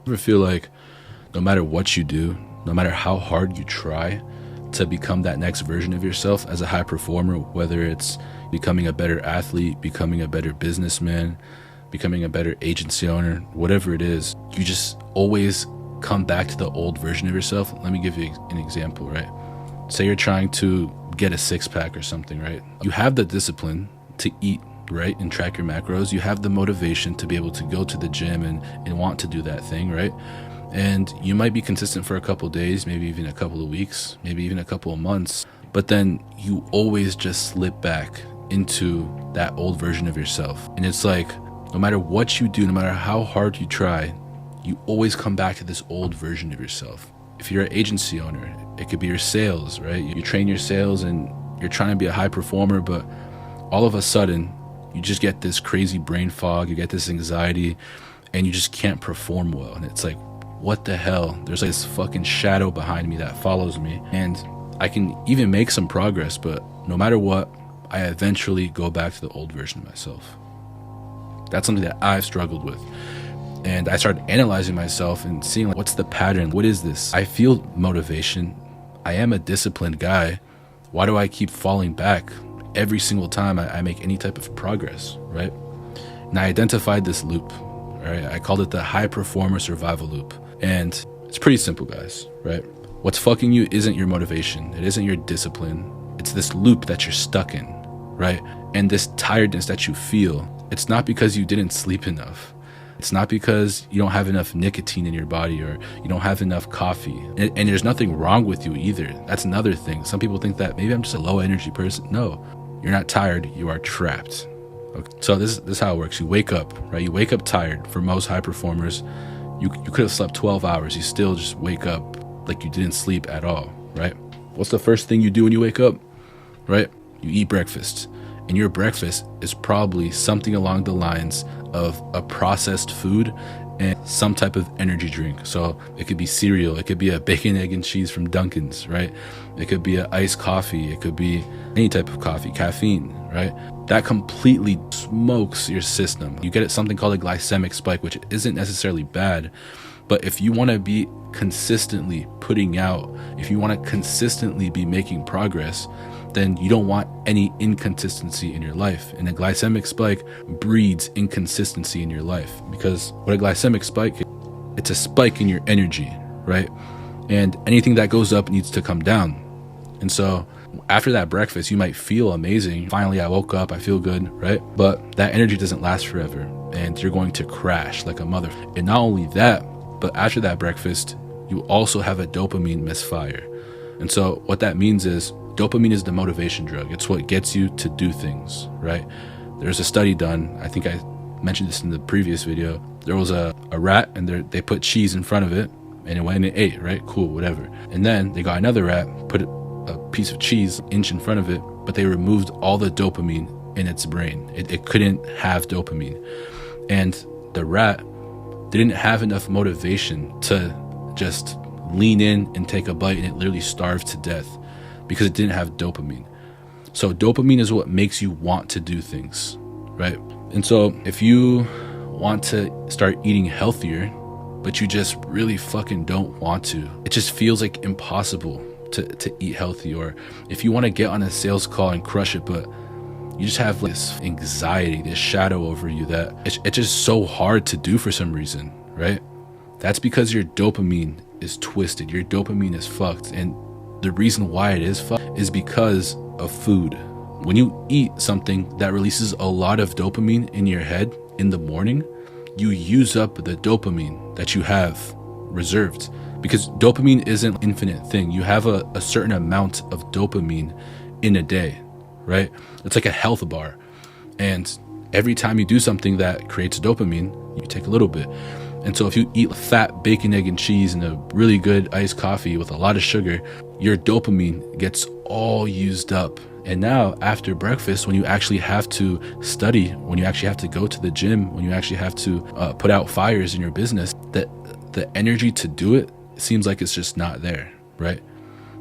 Ever feel like no matter what you do, no matter how hard you try to become that next version of yourself as a high performer, whether it's becoming a better athlete, becoming a better businessman, becoming a better agency owner, whatever it is, you just always come back to the old version of yourself. Let me give you an example, right? Say you're trying to get a six-pack or something, right? You have the discipline to eat, right, and track your macros. You have the motivation to be able to go to the gym and want to do that thing, right? And you might be consistent for a couple of days, maybe even a couple of weeks, maybe even a couple of months, but then you always just slip back into that old version of yourself. And it's like, no matter what you do, no matter how hard you try, you always come back to this old version of yourself. If you're an agency owner, it could be your sales, right? You train your sales and you're trying to be a high performer, but all of a sudden you just get this crazy brain fog, you get this anxiety, and you just can't perform well. And it's like, what the hell? There's like this fucking shadow behind me that follows me, and I can even make some progress, but no matter what, I eventually go back to the old version of myself. That's something that I've struggled with. And I started analyzing myself and seeing, like, what's the pattern? What is this? I feel motivation. I am a disciplined guy. Why do I keep falling back every single time I make any type of progress, right? And I identified this loop, right? I called it the high performer survival loop. And it's pretty simple, guys, right? What's fucking you isn't your motivation. It isn't your discipline. It's this loop that you're stuck in, right? And this tiredness that you feel, it's not because you didn't sleep enough. It's not because you don't have enough nicotine in your body or you don't have enough coffee. And there's nothing wrong with you either. That's another thing. Some people think that maybe I'm just a low energy person. No, you're not tired. You are trapped. Okay. So this is how it works. You wake up, right? You wake up tired. For most high performers, you could have slept 12 hours. You still just wake up like you didn't sleep at all, right? What's the first thing you do when you wake up, right? You eat breakfast. And your breakfast is probably something along the lines of a processed food and some type of energy drink. So it could be cereal, it could be a bacon, egg, and cheese from Dunkin's, right? It could be an iced coffee, it could be any type of coffee, caffeine, right? That completely smokes your system. You get something called a glycemic spike, which isn't necessarily bad, but if you want to be consistently putting out, if you want to consistently be making progress, then you don't want any inconsistency in your life. And a glycemic spike breeds inconsistency in your life, because what a glycemic spike is, it's a spike in your energy, right? And anything that goes up needs to come down. And so after that breakfast, you might feel amazing. Finally, I woke up, I feel good, right? But that energy doesn't last forever, and you're going to crash like a mother. And not only that, but after that breakfast, you also have a dopamine misfire. And so what that means is dopamine is the motivation drug. It's what gets you to do things, right? There's a study done. I think I mentioned this in the previous video. There was a rat, and they put cheese in front of it, and it went and it ate, right? Cool, whatever. And then they got another rat, put a piece of cheese inch in front of it, but they removed all the dopamine in its brain. It couldn't have dopamine. And the rat didn't have enough motivation to just lean in and take a bite, and it literally starved to death because it didn't have dopamine. So dopamine is what makes you want to do things, right? And so if you want to start eating healthier, but you just really fucking don't want to, it just feels like impossible to eat healthy. Or if you want to get on a sales call and crush it, but you just have this anxiety, this shadow over you that it's just so hard to do for some reason, right? That's because your dopamine is twisted. Your dopamine is fucked. And the reason why it is fucked is because of food. When you eat something that releases a lot of dopamine in your head in the morning, you use up the dopamine that you have reserved, because dopamine isn't an infinite thing. You have a certain amount of dopamine in a day, right? It's like a health bar. And every time you do something that creates dopamine, you take a little bit. And so if you eat fat bacon, egg, and cheese and a really good iced coffee with a lot of sugar, your dopamine gets all used up. And now after breakfast, when you actually have to study, when you actually have to go to the gym, when you actually have to put out fires in your business, that the energy to do it seems like it's just not there, right?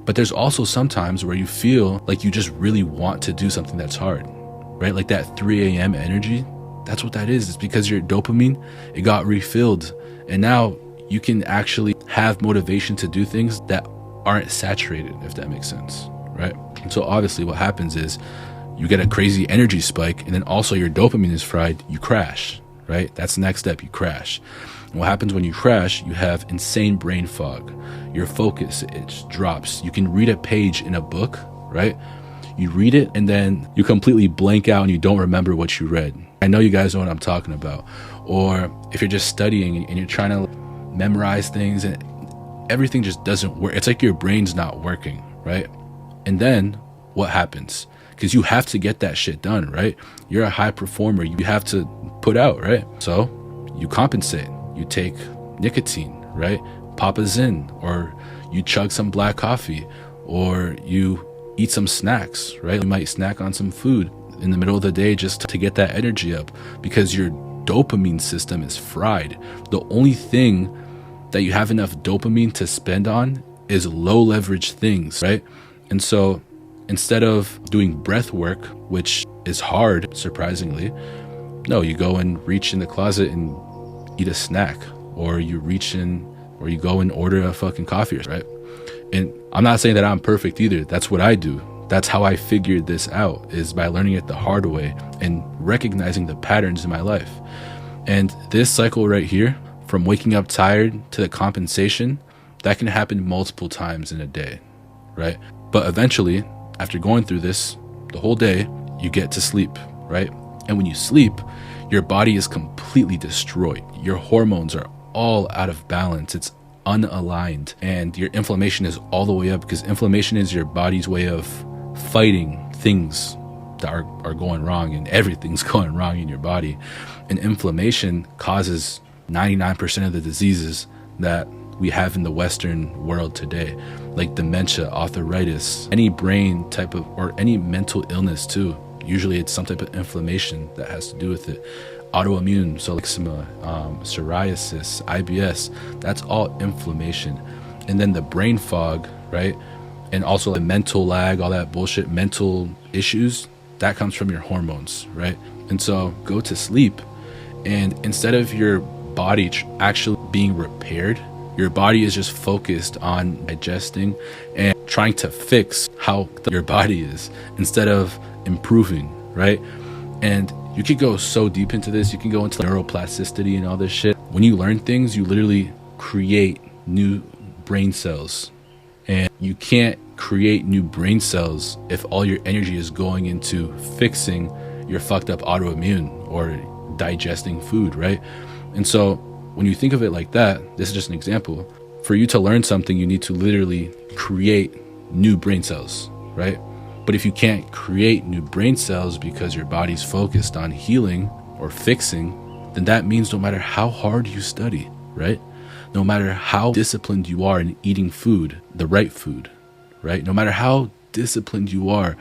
But there's also some times where you feel like you just really want to do something that's hard, right? Like that 3 a.m. energy. That's what that is. It's because your dopamine, it got refilled, and now you can actually have motivation to do things that aren't saturated, if that makes sense, right? And so obviously what happens is you get a crazy energy spike, and then also your dopamine is fried, you crash, right? That's the next step, you crash. And what happens when you crash, you have insane brain fog. Your focus, it drops. You can read a page in a book, right? You read it and then you completely blank out and you don't remember what you read. I know you guys know what I'm talking about. Or if you're just studying and you're trying to memorize things and everything just doesn't work. It's like your brain's not working, right? And then what happens? Because you have to get that shit done, right? You're a high performer. You have to put out, right? So you compensate. You take nicotine, right? Pop a Zyn, or you chug some black coffee, or you eat some snacks, right? You might snack on some food in the middle of the day just to get that energy up, because your dopamine system is fried. The only thing that you have enough dopamine to spend on is low leverage things, right? And so instead of doing breath work, which is hard, surprisingly, no, you go and reach in the closet and eat a snack, or you reach in, or you go and order a fucking coffee, right? And I'm not saying that I'm perfect either. That's what I do. That's how I figured this out, is by learning it the hard way and recognizing the patterns in my life. And this cycle right here, from waking up tired to the compensation, that can happen multiple times in a day, right? But eventually, after going through this the whole day, you get to sleep, right? And when you sleep, your body is completely destroyed. Your hormones are all out of balance. It's unaligned, and your inflammation is all the way up, because inflammation is your body's way of fighting things that are going wrong, and everything's going wrong in your body. And inflammation causes 99% of the diseases that we have in the Western world today, like dementia, arthritis, any brain type of, or any mental illness too. Usually it's some type of inflammation that has to do with it. Autoimmune, so eczema, psoriasis, IBS, that's all inflammation. And then the brain fog, right? And also the mental lag, all that bullshit, mental issues, that comes from your hormones, right? And so go to sleep, and instead of your body actually being repaired, your body is just focused on digesting and trying to fix how your body is instead of improving, right? And you could go so deep into this. You can go into neuroplasticity and all this shit. When you learn things, you literally create new brain cells. And you can't create new brain cells if all your energy is going into fixing your fucked up autoimmune or digesting food, right? And so when you think of it like that, this is just an example. For you to learn something, you need to literally create new brain cells, right? But if you can't create new brain cells because your body's focused on healing or fixing, then that means no matter how hard you study, right? No matter how disciplined you are in eating food, the right food, right? No matter how disciplined you are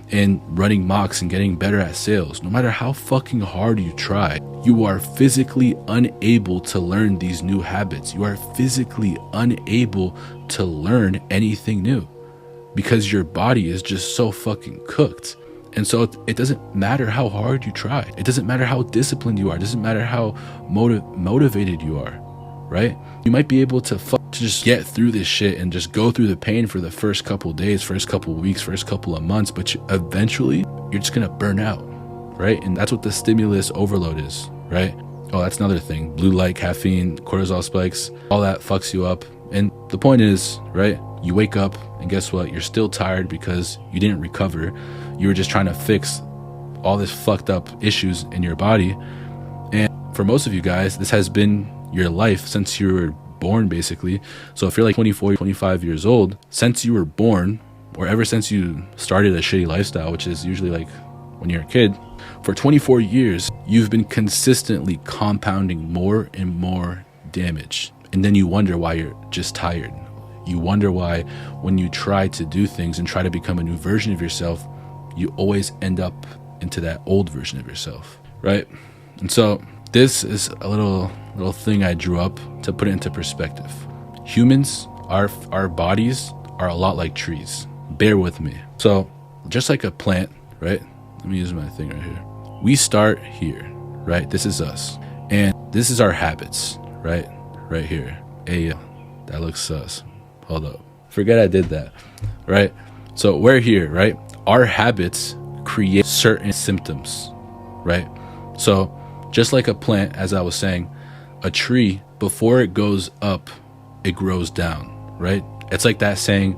in running mocks and getting better at sales, no matter how fucking hard you try, you are physically unable to learn these new habits. You are physically unable to learn anything new, because your body is just so fucking cooked. And so it doesn't matter how hard you try. It doesn't matter how disciplined you are. It doesn't matter how motivated you are, right? You might be able to just get through this shit and just go through the pain for the first couple days, first couple weeks, first couple of months, but eventually you're just gonna burn out, right? And that's what the stimulus overload is, right? Oh, that's another thing. Blue light, caffeine, cortisol spikes, all that fucks you up. And the point is, right, you wake up and guess what? You're still tired because you didn't recover. You were just trying to fix all this fucked up issues in your body. And for most of you guys, this has been your life since you were born, basically. So if you're like 24, 25 years old, since you were born, or ever since you started a shitty lifestyle, which is usually like when you're a kid, for 24 years, you've been consistently compounding more and more damage. And then you wonder why you're just tired. You wonder why when you try to do things and try to become a new version of yourself, you always end up into that old version of yourself, right? And so this is a little thing I drew up to put it into perspective. Humans, our bodies are a lot like trees. Bear with me. So just like a plant, right? Let me use my thing right here. We start here, right? This is us. And this is our habits, right? Right here. Hey, that looks sus. Hold up. Forget I did that, right? So we're here, right? Our habits create certain symptoms, right? So just like a plant, as I was saying, a tree, before it goes up, it grows down, right? It's like that saying,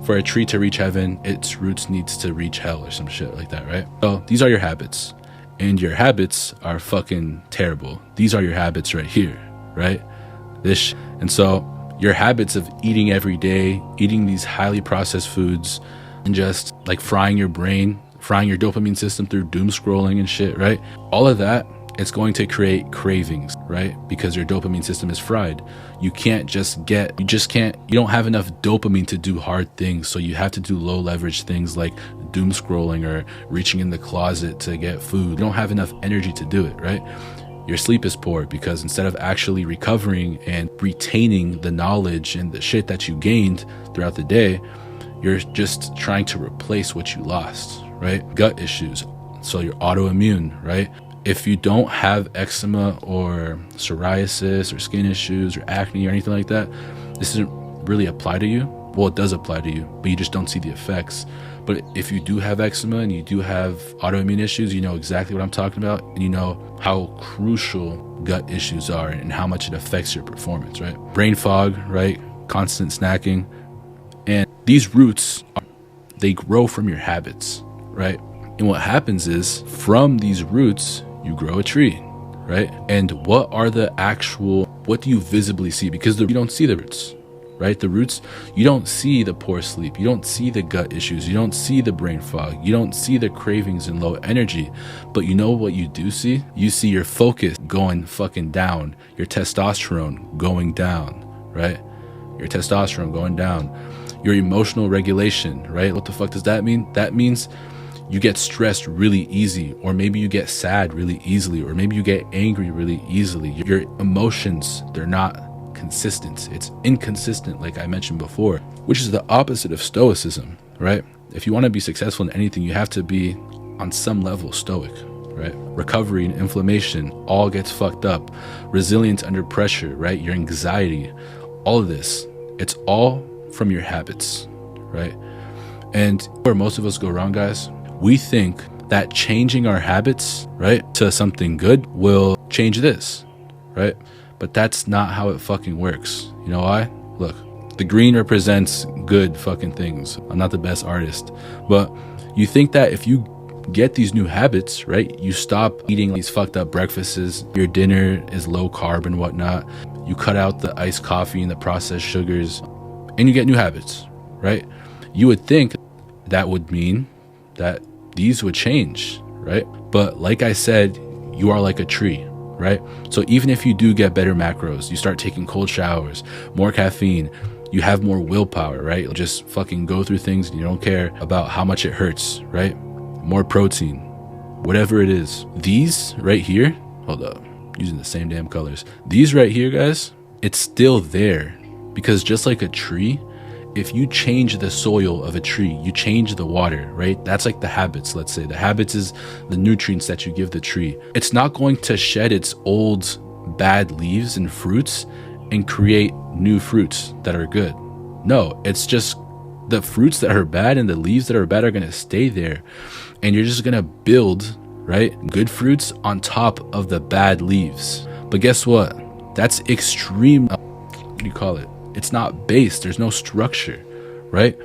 for a tree to reach heaven, its roots needs to reach hell or some shit like that, right? So these are your habits, and your habits are fucking terrible. These are your habits right here, right? And so your habits of eating every day, eating these highly processed foods, and just like frying your brain, frying your dopamine system through doom scrolling and shit, right? All of that, it's going to create cravings, right? Because your dopamine system is fried. You don't have enough dopamine to do hard things. So you have to do low leverage things like doom scrolling or reaching in the closet to get food. You don't have enough energy to do it, right? Your sleep is poor because instead of actually recovering and retaining the knowledge and the shit that you gained throughout the day, you're just trying to replace what you lost, right? Gut issues. So you're autoimmune, right? If you don't have eczema or psoriasis or skin issues or acne or anything like that, this doesn't really apply to you. Well, it does apply to you, but you just don't see the effects. But if you do have eczema and you do have autoimmune issues, you know exactly what I'm talking about, and you know how crucial gut issues are and how much it affects your performance, right? Brain fog, right? Constant snacking. And these roots, they grow from your habits, right? And what happens is from these roots, you grow a tree, right? And what do you visibly see? Because you don't see the roots, right? The roots, you don't see the poor sleep. You don't see the gut issues. You don't see the brain fog. You don't see the cravings and low energy. But you know what you do see? You see your focus going fucking down, your testosterone going down, right? Your testosterone going down, your emotional regulation, right? What the fuck does that mean? That means you get stressed really easy, or maybe you get sad really easily, or maybe you get angry really easily. Your emotions, they're not consistent. It's inconsistent, like I mentioned before, which is the opposite of stoicism, right? If you want to be successful in anything, you have to be on some level stoic, right? Recovery and inflammation all gets fucked up. Resilience under pressure, right? Your anxiety, all of this, it's all from your habits, right? And where most of us go wrong, guys, we think that changing our habits, right, to something good will change this, right? But that's not how it fucking works. You know why? Look, the green represents good fucking things. I'm not the best artist, but you think that if you get these new habits, right, you stop eating these fucked up breakfasts, your dinner is low carb and whatnot, you cut out the iced coffee and the processed sugars, and you get new habits, right? You would think that would mean that these would change, right? But like I said, you are like a tree, right? So even if you do get better macros, you start taking cold showers, more caffeine, you have more willpower, right? You'll just fucking go through things and you don't care about how much it hurts, right? More protein, whatever it is. These right here, hold up, using the same damn colors. These right here, guys, it's still there because just like a tree, if you change the soil of a tree, you change the water, right? That's like the habits, let's say. The habits is the nutrients that you give the tree. It's not going to shed its old bad leaves and fruits and create new fruits that are good. No, it's just the fruits that are bad and the leaves that are bad are going to stay there. And you're just going to build, right, good fruits on top of the bad leaves. But guess what? That's extreme, what do you call it? It's not based. There's no structure, right?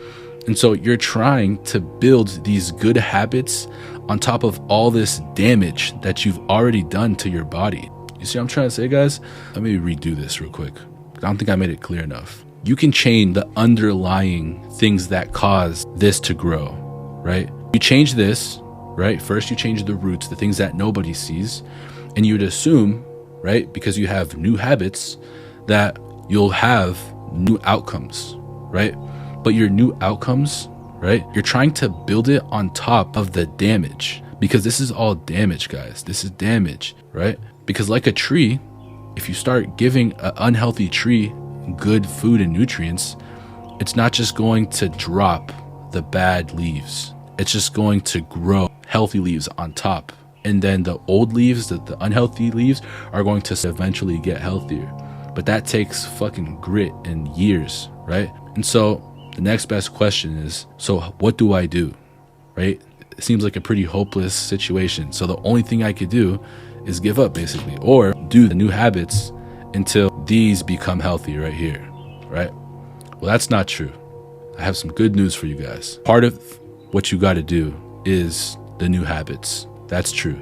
And so you're trying to build these good habits on top of all this damage that you've already done to your body. You see what I'm trying to say, guys? Let me redo this real quick. I don't think I made it clear enough. You can change the underlying things that cause this to grow, right? You change this, right? First, you change the roots, the things that nobody sees. And you would assume, right, because you have new habits, that you'll have new outcomes, right? But your new outcomes, right, you're trying to build it on top of the damage, because this is all damage, guys. This is damage, right? Because like a tree, if you start giving an unhealthy tree good food and nutrients, it's not just going to drop the bad leaves. It's just going to grow healthy leaves on top. And then the old leaves, the unhealthy leaves, are going to eventually get healthier, but that takes fucking grit and years, right? And so the next best question is, so what do I do, right? It seems like a pretty hopeless situation. So the only thing I could do is give up, basically, or do the new habits until these become healthy right here, right? Well, that's not true. I have some good news for you guys. Part of what you got to do is the new habits. That's true.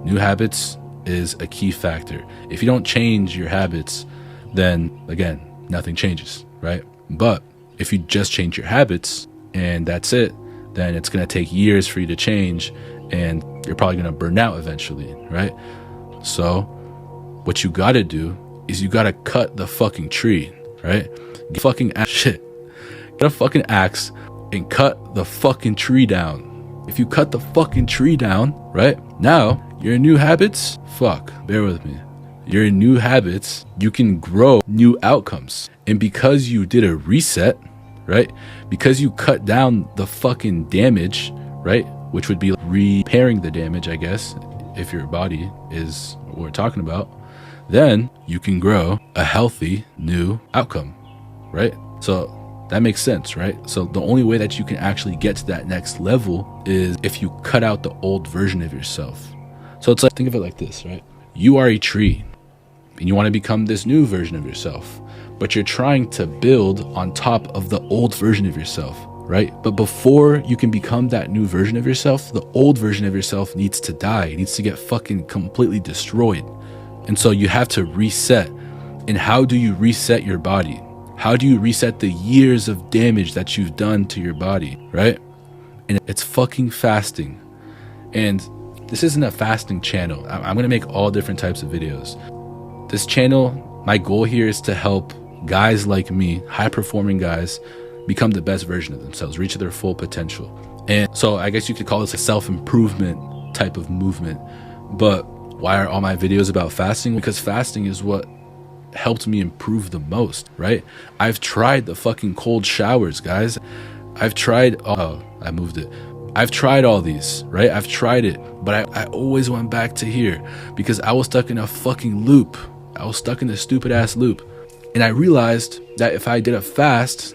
New habits is a key factor. If you don't change your habits, then again, nothing changes, right? But if you just change your habits and that's it, then it's going to take years for you to change, and you're probably going to burn out eventually, right? So what you got to do is you got to cut the fucking tree, right? Get a fucking axe and cut the fucking tree down. If you cut the fucking tree down, right? Now, your new habits, bear with me. Your new habits, you can grow new outcomes. And because you did a reset, right? Because you cut down the fucking damage, right? Which would be repairing the damage, I guess, if your body is what we're talking about, then you can grow a healthy new outcome, right? So that makes sense, right? So the only way that you can actually get to that next level is if you cut out the old version of yourself. So it's like, think of it like this, right? You are a tree and you want to become this new version of yourself, but you're trying to build on top of the old version of yourself, right? But before you can become that new version of yourself, the old version of yourself needs to die. It needs to get fucking completely destroyed. And so you have to reset. And how do you reset your body? How do you reset the years of damage that you've done to your body, right? And it's fucking fasting. And this isn't a fasting channel. I'm going to make all different types of videos. This channel, my goal here is to help guys like me, high-performing guys, become the best version of themselves, reach their full potential. And so I guess you could call this a self-improvement type of movement. But why are all my videos about fasting? Because fasting is what helped me improve the most, right? I've tried the fucking cold showers, guys. I've tried all these, right? I've tried it, but I always went back to here because I was stuck in a fucking loop. I was stuck in this stupid ass loop. And I realized that if I did a fast,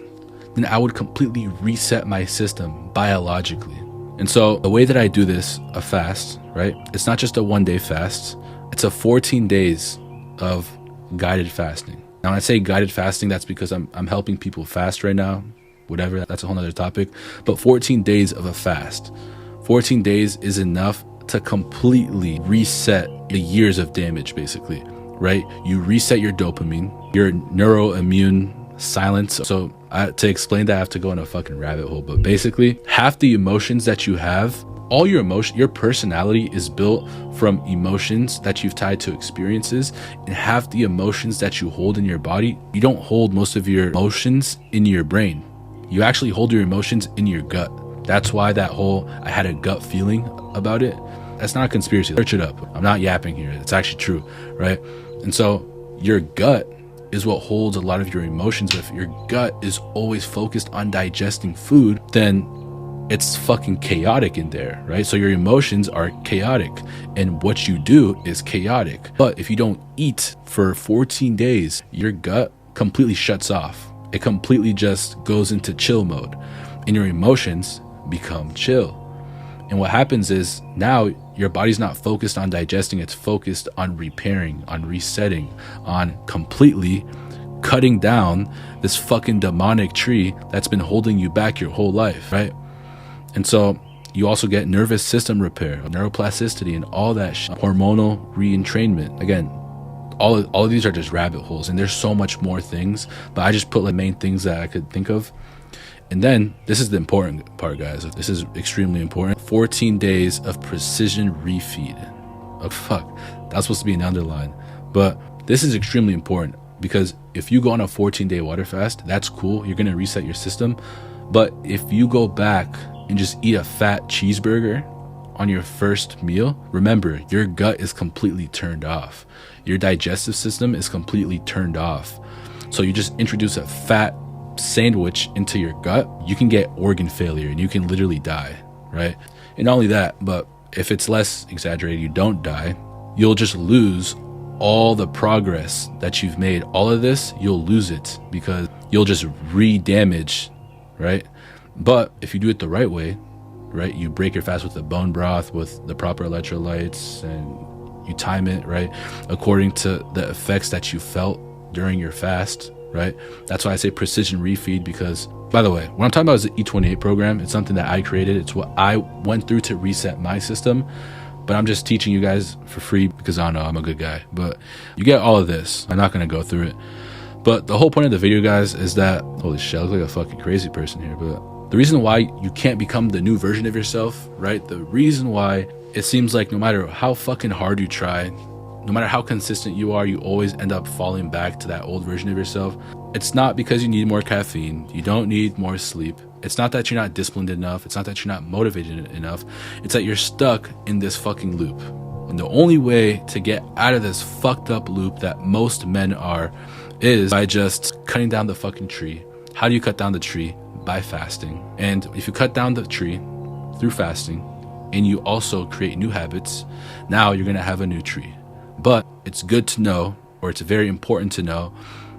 then I would completely reset my system biologically. And so the way that I do this, a fast, right? It's not just a 1-day fast. It's a 14 days of guided fasting. Now, when I say guided fasting, that's because I'm helping people fast right now. Whatever, that's a whole nother topic. But 14 days of a fast. 14 days is enough to completely reset the years of damage, basically, right? You reset your dopamine, your neuroimmune silence. So to explain that, I have to go in a fucking rabbit hole. But basically, half the emotions that you have, all your personality is built from emotions that you've tied to experiences, and half the emotions that you hold in your body, you don't hold most of your emotions in your brain. You actually hold your emotions in your gut. That's why that whole, I had a gut feeling about it. That's not a conspiracy. Search it up. I'm not yapping here. It's actually true, right? And so your gut is what holds a lot of your emotions. If your gut is always focused on digesting food, then it's fucking chaotic in there, right? So your emotions are chaotic and what you do is chaotic. But if you don't eat for 14 days, your gut completely shuts off. It completely just goes into chill mode and your emotions become chill. And what happens is now your body's not focused on digesting, it's focused on repairing, on resetting, on completely cutting down this fucking demonic tree that's been holding you back your whole life, right? And so you also get nervous system repair, neuroplasticity, and all that hormonal re-entrainment. Again, all of these are just rabbit holes, and there's so much more things, but I just put the main things that I could think of. And then this is the important part, guys. This is extremely important. 14 days of precision refeed. Oh fuck, that's supposed to be an underline, but this is extremely important because if you go on a 14-day water fast, that's cool. You're gonna reset your system. But if you go back and just eat a fat cheeseburger on your first meal, remember, your gut is completely turned off. Your digestive system is completely turned off. So you just introduce a fat sandwich into your gut, you can get organ failure and you can literally die, right? And not only that, but if it's less exaggerated, you don't die, you'll just lose all the progress that you've made, all of this, you'll lose it because you'll just re-damage, right? But if you do it the right way, right, you break your fast with the bone broth, with the proper electrolytes, and you time it, right, according to the effects that you felt during your fast, right? That's why I say precision refeed, because, by the way, what I'm talking about is the E28 program. It's something that I created. It's what I went through to reset my system, but I'm just teaching you guys for free because I don't know, I'm a good guy. But you get all of this. I'm not going to go through it. But the whole point of the video, guys, is that, holy shit, I look like a fucking crazy person here, but the reason why you can't become the new version of yourself, right? The reason why it seems like no matter how fucking hard you try, no matter how consistent you are, you always end up falling back to that old version of yourself. It's not because you need more caffeine. You don't need more sleep. It's not that you're not disciplined enough. It's not that you're not motivated enough. It's that you're stuck in this fucking loop. And the only way to get out of this fucked up loop that most men are is by just cutting down the fucking tree. How do you cut down the tree? By fasting. And if you cut down the tree through fasting and you also create new habits, now you're going to have a new tree. But it's good to know, or it's very important to know,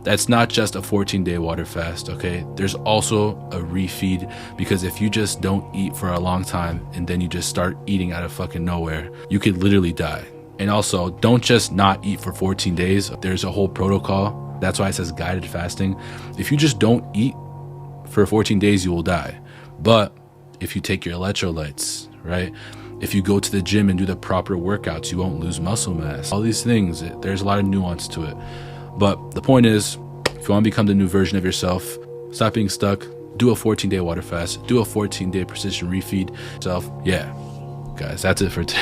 that's not just a 14-day water fast, okay? There's also a refeed, because if you just don't eat for a long time and then you just start eating out of fucking nowhere, you could literally die. And also, don't just not eat for 14 days. There's a whole protocol. That's why it says guided fasting. If you just don't eat for 14 days, you will die. But if you take your electrolytes, right? If you go to the gym and do the proper workouts, you won't lose muscle mass. All these things, there's a lot of nuance to it. But the point is, if you want to become the new version of yourself, stop being stuck, do a 14-day water fast, do a 14-day precision refeed yourself. Yeah, guys, that's it for today.